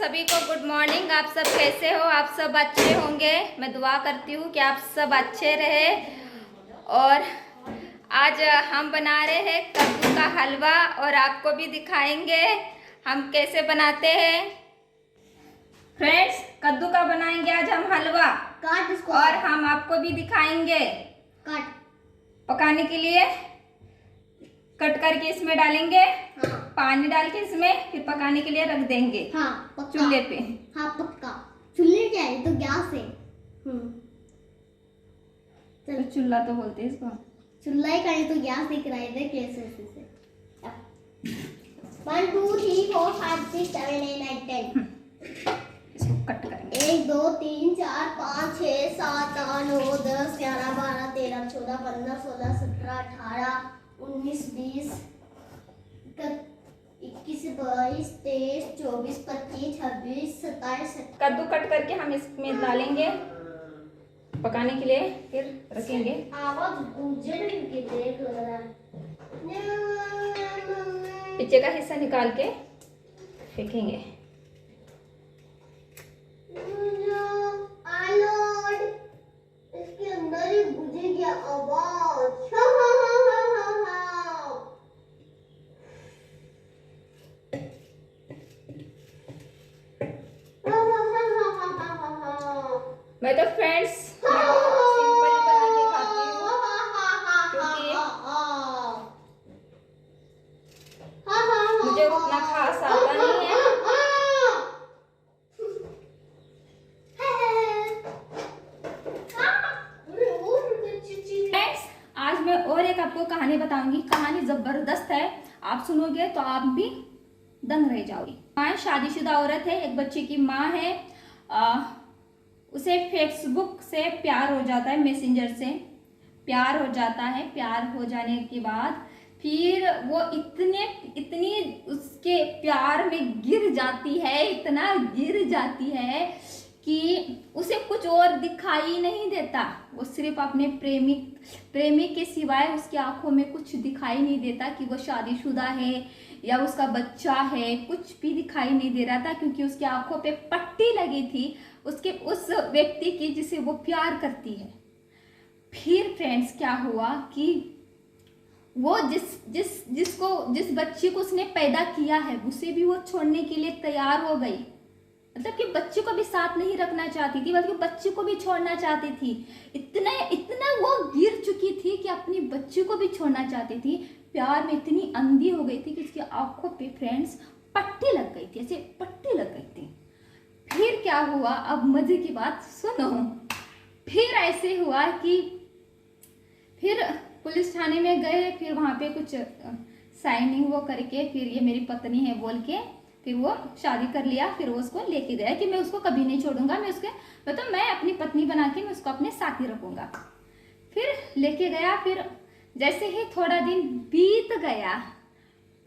सभी को good morning. आप सब कैसे हो? आप सब अच्छे होंगे। मैं दुआ करती हूँ कि आप सब अच्छे रहे। और आज हम बना रहे हैं कद्दू का हलवा और आपको भी दिखाएंगे हम कैसे बनाते हैं। फ्रेंड्स, कद्दू का बनाएंगे आज हम हलवा और हम आपको भी दिखाएंगे। पकाने के लिए कट करके इसमें डालेंगे। हाँ। पानी डाल के इसमें फिर पकाने के लिए रख देंगे। हाँ, चूल्हे पे। हाँ पक्का। चूल्हे क्या है? तो गैस है। तो चूल्हा तो बोलते हैं इसको। चूल्हा ही कहीं तो गैस दिख रहा है। देख कैसे से 1 2 3 4 5 6 7 8 9 10 इसको कट करेंगे। 1 2 3 4 5 6 7 8 9 10 11 12 13 14 15 16 17 18 19 20 21 22 23 24 25 26 27। कद्दू कट करके हम इसमें डालेंगे पकाने के लिए, फिर रखेंगे। आवाज गूंजे के देख लग रहा है। पीछे का हिस्सा निकाल के फेंकेंगे। इसके अंदर ही गूंजेगी आवाज। मैं तो फ्रेंड्स सिंपल ही बना के खाती हूँ क्योंकि मुझे उतना खास आता नहीं है। फ्रेंड्स, आज मैं और एक आपको कहानी बताऊंगी। कहानी जबरदस्त है, आप सुनोगे तो आप भी दंग रह जाओगे। माँ शादीशुदा औरत है, एक बच्चे की माँ है। उसे फेसबुक से प्यार हो जाता है, मैसेंजर से प्यार हो जाता है। प्यार हो जाने के बाद फिर वो इतनी उसके प्यार में गिर जाती है, इतना गिर जाती है कि उसे कुछ और दिखाई नहीं देता। वो सिर्फ अपने प्रेमी के सिवाय उसकी आंखों में कुछ दिखाई नहीं देता कि वो शादीशुदा है या उसका बच्चा है। कुछ भी दिखाई नहीं दे रहा था क्योंकि उसकी आंखों पे पट्टी लगी थी उसके उस व्यक्ति की जिसे वो प्यार करती है। फिर फ्रेंड्स क्या हुआ कि वो जिस बच्ची को उसने पैदा किया है उसे भी वो छोड़ने के लिए तैयार हो गई। मतलब कि बच्चे को भी साथ नहीं रखना चाहती थी, बल्कि बच्चे को भी छोड़ना चाहती थी। इतना वो गिर चुकी थी कि अपनी बच्ची को भी छोड़ना चाहती थी। प्यार में इतनी अंधी हो गई थी कि उसकी आंखों पे फ्रेंड्स पट्टी लग गई थी, ऐसे पट्टी लग गई थी। फिर क्या हुआ, अब मजे की बात सुनो। फिर ऐसे हुआ कि फिर पुलिस थाने में गए। फिर वहां पे कुछ साइनिंग वो करके फिर ये मेरी पत्नी है बोल के फिर वो शादी कर लिया। फिर वो उसको लेके गया कि मैं उसको कभी नहीं छोड़ूंगा, मैं उसके मतलब मैं अपनी पत्नी बना के मैं उसको अपने साथ ही रखूंगा। फिर लेके गया। फिर जैसे ही थोड़ा दिन बीत गया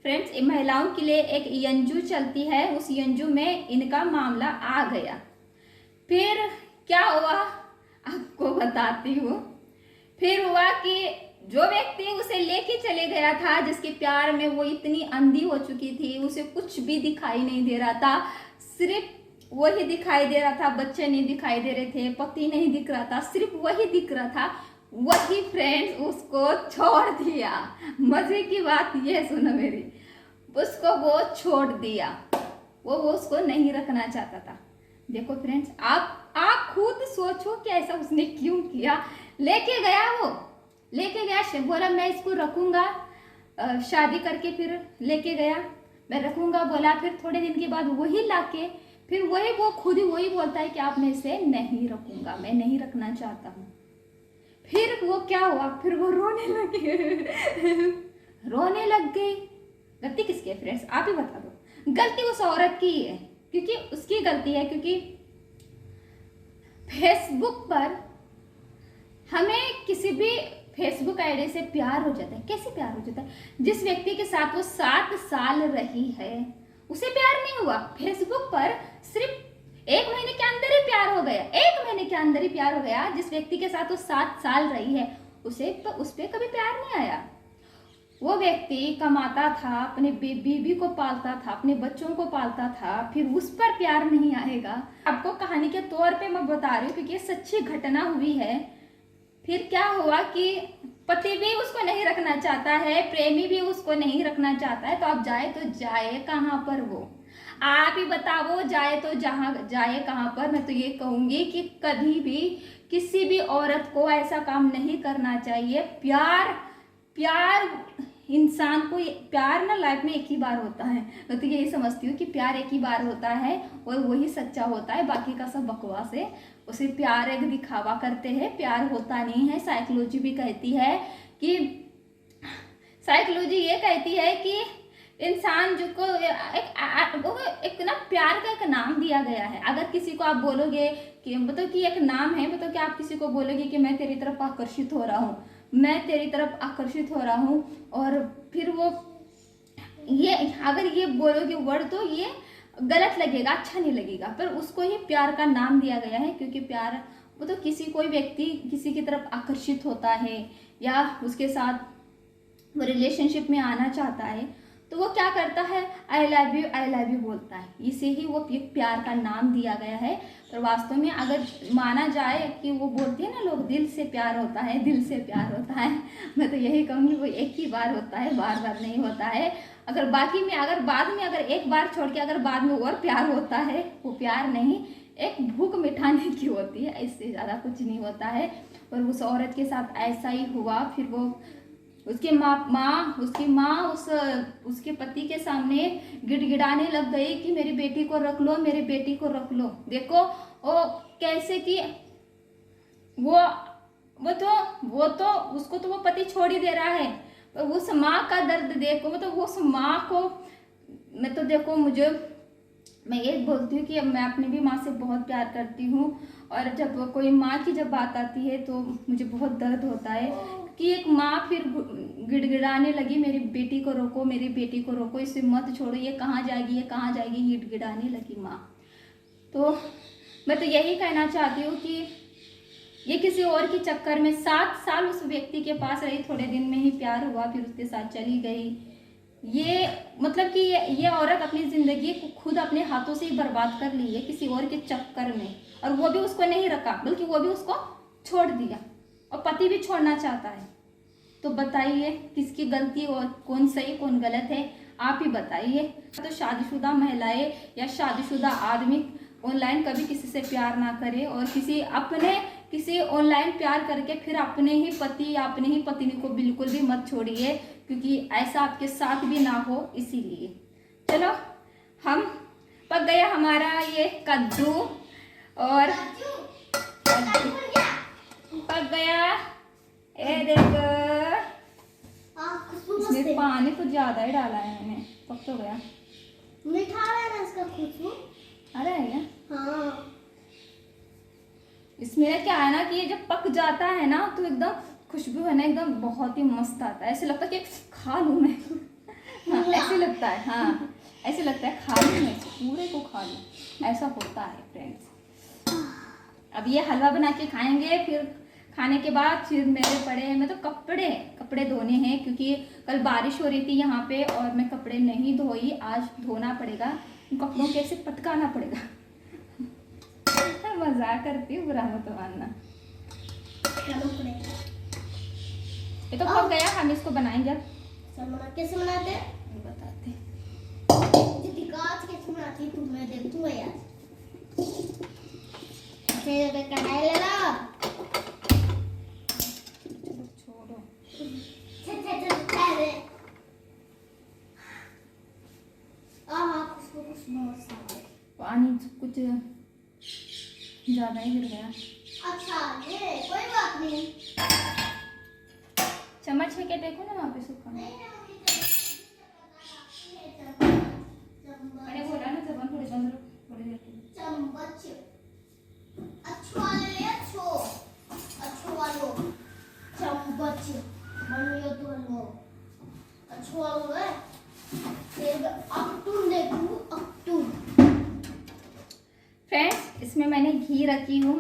फ्रेंड्स, महिलाओं के लिए एक यंजू चलती है, उस यंजू में इनका मामला आ गया। फिर क्या हुआ आपको बताती हूँ। फिर हुआ कि जो व्यक्ति उसे लेके चले गया था, जिसके प्यार में वो इतनी अंधी हो चुकी थी, उसे कुछ भी दिखाई नहीं दे रहा था, सिर्फ वही दिखाई दे रहा था। बच्चे नहीं दिखाई दे रहे थे, पति नहीं दिख रहा था, सिर्फ वही दिख रहा था। वही फ्रेंड्स उसको छोड़ दिया। मजे की बात ये सुनो मेरी, उसको वो छोड़ दिया। वो उसको नहीं रखना चाहता था। देखो फ्रेंड्स, आप खुद सोचो कि ऐसा उसने क्यों किया। लेके गया बोला मैं इसको रखूंगा, शादी करके फिर लेके गया, मैं रखूंगा बोला। फिर थोड़े दिन के बाद वही लाके फिर वो खुद ही वही बोलता है कि आप मैं इसे नहीं रखूंगा, मैं नहीं रखना चाहता हूँ। फिर वो क्या हुआ, फिर वो रोने लग गई। गलती किसकी है फ्रेंड्स, आप ही बता दो। गलती उस औरत की है, क्योंकि उसकी गलती है। क्योंकि फेसबुक पर हमें किसी भी फेसबुक आईडी से प्यार हो जाता है। कैसे प्यार हो जाता है? जिस व्यक्ति के साथ वो 7 साल रही है उसे प्यार नहीं हुआ। फेसबुक पर सिर्फ 1 महीने के अंदर ही प्यार हो गया। 1 महीने के अंदर ही प्यार हो गया। जिस व्यक्ति के साथ वो 7 साल रही है उस पर कभी प्यार नहीं आया। वो व्यक्ति कमाता था, अपने बीवी को पालता था, अपने बच्चों को पालता था, फिर उस पर प्यार नहीं आएगा। आपको कहानी के तौर पे मैं बता रही हूँ क्योंकि ये सच्ची घटना हुई है। फिर क्या हुआ कि पति भी उसको नहीं रखना चाहता है, प्रेमी भी उसको नहीं रखना चाहता है, तो अब जाए तो जाए कहाँ पर? वो आप ही बताओ, जाए तो जहाँ जाए कहाँ पर? मैं तो ये कहूँगी कि कभी भी किसी भी औरत को ऐसा काम नहीं करना चाहिए। प्यार इंसान को, प्यार ना लाइफ में एक ही बार होता है। मैं तो यही समझती हूँ कि प्यार एक ही बार होता है और वही सच्चा होता है, बाकी का सब बकवास है। उसे प्यार एक दिखावा करते हैं, प्यार होता नहीं है। साइकोलॉजी भी कहती है कि, साइकोलॉजी ये कहती है कि इंसान जो को एक ना प्यार का एक नाम दिया गया है। अगर किसी को आप बोलोगे कि मतलब कि एक नाम है, मतलब कि आप किसी को बोलोगे कि मैं तेरी तरफ आकर्षित हो रहा हूँ, मैं तेरी तरफ आकर्षित हो रहा हूँ, और फिर वो ये अगर ये बोलोगे वर्ड तो ये गलत लगेगा, अच्छा नहीं लगेगा, पर उसको ही प्यार का नाम दिया गया है। क्योंकि प्यार वो तो किसी कोई व्यक्ति किसी की तरफ आकर्षित होता है या उसके साथ वो रिलेशनशिप में आना चाहता है, तो वो क्या करता है? आई लव यू बोलता है। इसे ही वो प्यार का नाम दिया गया है। पर वास्तव में अगर माना जाए कि वो बोलते हैं ना लोग, दिल से प्यार होता है, दिल से प्यार होता है, मैं तो यही कहूँगी वो एक ही बार होता है, बार बार नहीं होता है। अगर बाकी में अगर बाद में अगर एक बार छोड़ के अगर बाद में और प्यार होता है, वो प्यार नहीं, एक भूख मिटाने की होती है, इससे ज़्यादा कुछ नहीं होता है। और उस औरत के साथ ऐसा ही हुआ। फिर वो उसकी माँ उसके पति के सामने गिड़गिड़ाने लग गई कि मेरी बेटी को रख लो, मेरी बेटी को रख लो। देखो वो कैसे कि वो तो उसको तो वो पति छोड़ ही दे रहा है, पर उस माँ का दर्द देखो। मतलब उस माँ को मैं तो देखो मैं ये बोलती हूँ कि मैं अपनी भी माँ से बहुत प्यार करती हूँ, और जब कोई माँ की जब बात आती है तो मुझे बहुत दर्द होता है कि एक माँ फिर गिड़गिड़ाने लगी, मेरी बेटी को रोको, मेरी बेटी को रोको, इसे मत छोड़ो, ये कहाँ जाएगी, ये कहाँ जाएगी, गिड़गिड़ाने लगी माँ। तो मैं तो यही कहना चाहती हूँ कि ये किसी और के चक्कर में 7 साल उस व्यक्ति के पास रही, थोड़े दिन में ही प्यार हुआ, फिर उसके साथ चली गई। ये मतलब कि ये औरत अपनी ज़िंदगी को खुद अपने हाथों से ही बर्बाद कर ली है किसी और के चक्कर में, और वो भी उसको नहीं रखा, बल्कि वो भी उसको छोड़ दिया, और पति भी छोड़ना चाहता है। तो बताइए किसकी गलती और कौन सही कौन गलत है, आप ही बताइए। तो शादीशुदा महिलाएं या शादीशुदा आदमी ऑनलाइन कभी किसी से प्यार ना करे, और किसी ऑनलाइन प्यार करके फिर अपने ही पति या अपने ही पत्नी को बिल्कुल भी मत छोड़िए, क्योंकि ऐसा आपके साथ भी ना हो। इसीलिए चलो, हम पक गया हमारा ये कद्दू, और पक गया। ये देखो, इसमें पानी कुछ ज्यादा ही डाला है मैंने, पक तो गया। मीठा है ना इसका खुशबू आ रहा है क्या? हाँ, इसमें क्या है ना कि ये जब पक जाता है ना तो एकदम खुशबू है ना, एकदम बहुत ही मस्त आता है। ऐसे लगता है कि खा लूँ मैं। हाँ, ऐसे लगता है, हाँ ऐसे लगता है खा लूँ मैं, पूरे को खा लूँ, ऐसा होता है फ्रेंड्स। अब ये हलवा बना के खाएंगे, फिर खाने के बाद फिर मेरे पड़े हैं, मैं तो कपड़े धोने हैं, क्योंकि कल बारिश हो रही थी यहाँ पे और मैं कपड़े नहीं धोई, आज धोना पड़ेगा। कपड़ों के ऐसे पटकाना पड़ेगा। मजाक करती हूँ, बुरा मत मानना। ये तो पक गया, हम इसको बनाएंगे अब। कैसे बनाते हैं बताते। कैसे बनाती तू, मैं देखूंगा यार। फिर कढ़ाई ले लो, छोड़ो। पानी कुछ ज्यादा ही गिर गया। अच्छा, ये कोई बात नहीं। चम्मच है क्या, देखो ना वहाँ पे सूखा। मैंने बोला ना जबान थोड़ी बंद रखो, थोड़ी देर के लिए। चम्मच अच्छो वाले ले, अच्छो वालो चम्मच बनियो तो लो, अच्छो वालो है। फिर अक्टून देखूं, अक्टून। फ्रेंड्स, इसमें मैंने घी रखी हूँ,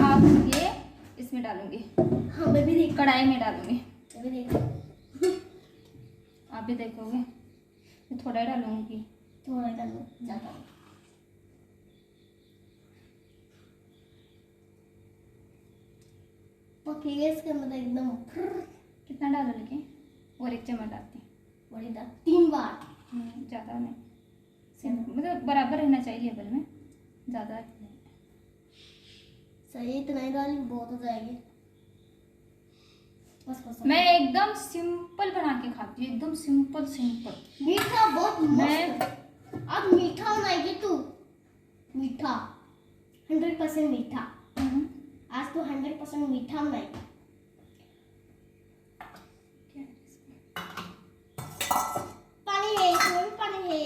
आप ये इसमें डालूंगी। हाँ, मैं भी देख, कढ़ाई में डालूंगी। मैं भी देख। भी देखोगे। मैं थोड़ा ही डालूंगी। थोड़ा डालो, ज़्यादा नहीं। पकेगा इसके अंदर एकदम कितना डालो लेकिन? और एक चम्मच डालती हूँ। बड़ी दाल 3 बार। ज़्यादा नहीं, मतलब बराबर रहना चाहिए लेवल में, ज़्यादा नहीं। सही, इतना ही डाली बहुत हो जाएगी। बस बस। मैं एकदम सिंपल बना के खाती हूँ, एकदम सिंपल सिंपल। मीठा बहुत मैं मस्त। अब मीठा बनाएगी तू, मीठा 100% मीठा। आज तो 100% मीठा बनाएगी। पानी है इसमें भी, पानी है।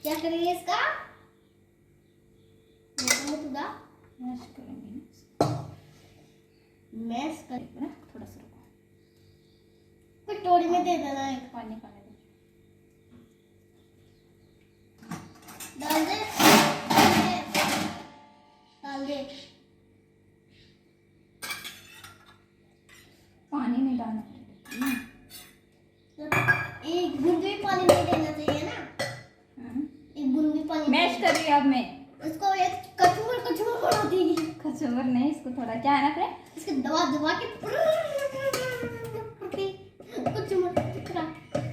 क्या करेंगे इसका? मैश करेंगे मैश कर ना, थोड़ा सा रुको, कटोरी में दे देना है। पानी पानी दो। डाल दे, डाल दे। पानी नहीं डालना। एक बूंद भी पानी नहीं देना चाहिए ना। एक बूंद भी पानी। मैश कर रही हूँ अब मैं इसको। एक कचूमर कचूमर बना देगी। कचूमर नहीं, इसको थोड़ा क्या है ना फ्रेंड, इसके दबा दबा के कचूमर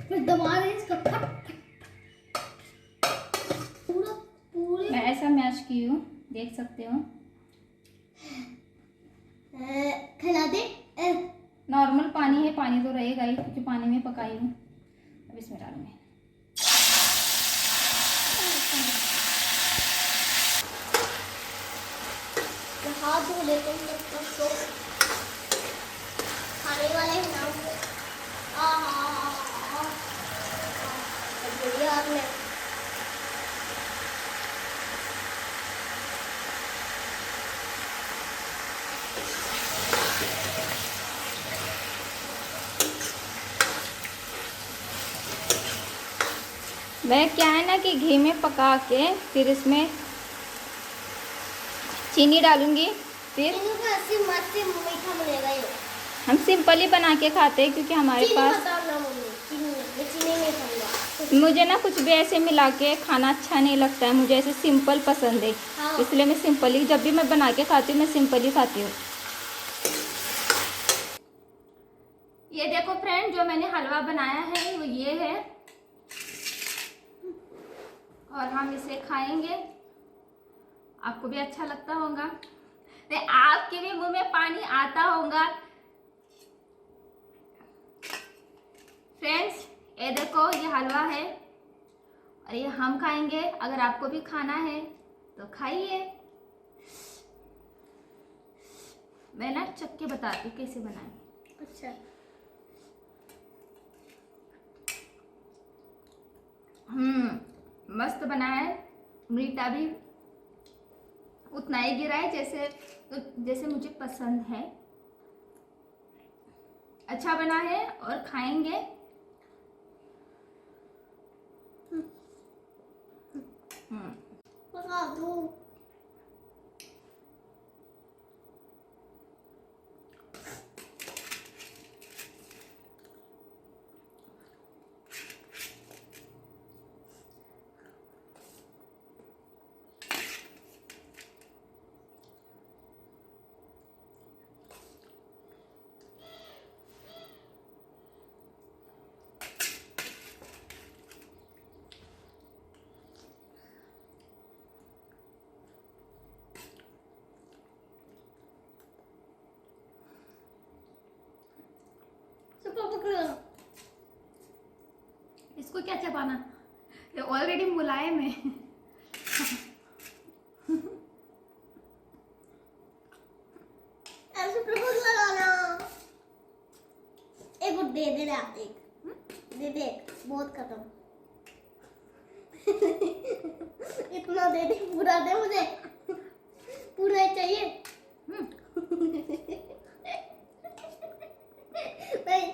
फिर दबा रहे इसका फट पूरा पूरे। मैं ऐसा मैश की हूँ, देख सकते हो। खिला दे। नॉर्मल पानी है, पानी तो रहेगा ही क्योंकि पानी में पकाई हूँ। अब इसमें डालूंगी। हाथ धो लेते हैं जब तक तो खाने वाले हैं ना। बढ़िया आपने। वह क्या है ना कि घी में पका के फिर इसमें चीनी डालूंगी। फिर मीठा बनेगा ये। हम सिंपल ही बना के खाते हैं क्योंकि हमारे चीनी पास, मत डालना मम्मी, चीनी नहीं खाऊंगा। मुझे ना कुछ भी ऐसे मिला के खाना अच्छा नहीं लगता है, मुझे ऐसे सिंपल पसंद है। हाँ। इसलिए मैं सिंपल ही, जब भी मैं बना के खाती हूँ मैं सिंपल ही खाती हूँ। ये देखो फ्रेंड, जो मैंने हलवा बनाया है वो ये है और हम इसे खाएंगे। आपको भी अच्छा लगता होगा, तो आपके भी मुंह में पानी आता होगा। फ्रेंड्स ये देखो, ये हलवा है और ये हम खाएंगे। अगर आपको भी खाना है तो खाइए। मैं ना चख के बताती हूँ कैसे बनाएं। अच्छा। मस्त बना है। मीठा भी उतना ही गिरा है जैसे मुझे पसंद है। अच्छा बना है और खाएंगे। पका दो। इसको क्या चबाना, ये ऑलरेडी मुलायम है। ऐसे प्रपोज लगाना। एक और दे दे आप, एक दे दे, बहुत खत्म। इतना दे दे, पूरा दे मुझे, पूरा ही चाहिए। नहीं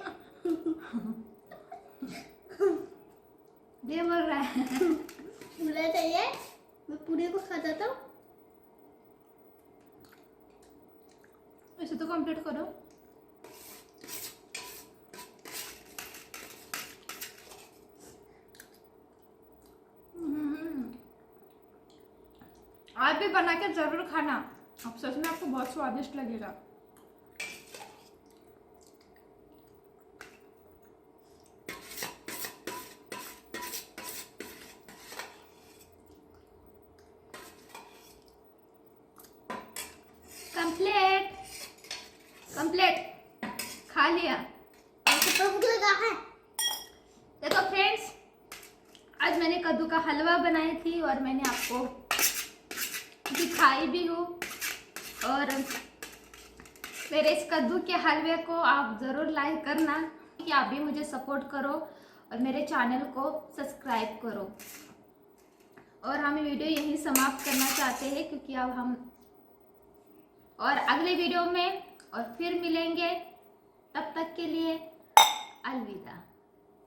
ये बोल रहा है पूरा चाहिए, मैं पूरे को खा जाता हूँ। इसे तो कंप्लीट करो। आप भी बना के जरूर खाना, अब सच में आपको बहुत स्वादिष्ट लगेगा। कंप्लीट कंप्लीट खा लिया। तो भूख लगा है। देखो फ्रेंड्स, आज मैंने कद्दू का हलवा बनाई थी और मैंने आपको दिखाई भी हूँ। और मेरे इस कद्दू के हलवे को आप ज़रूर लाइक करना कि आप भी मुझे सपोर्ट करो और मेरे चैनल को सब्सक्राइब करो। और हम वीडियो यहीं समाप्त करना चाहते हैं क्योंकि अब हम और अगले वीडियो में और फिर मिलेंगे। तब तक के लिए अलविदा।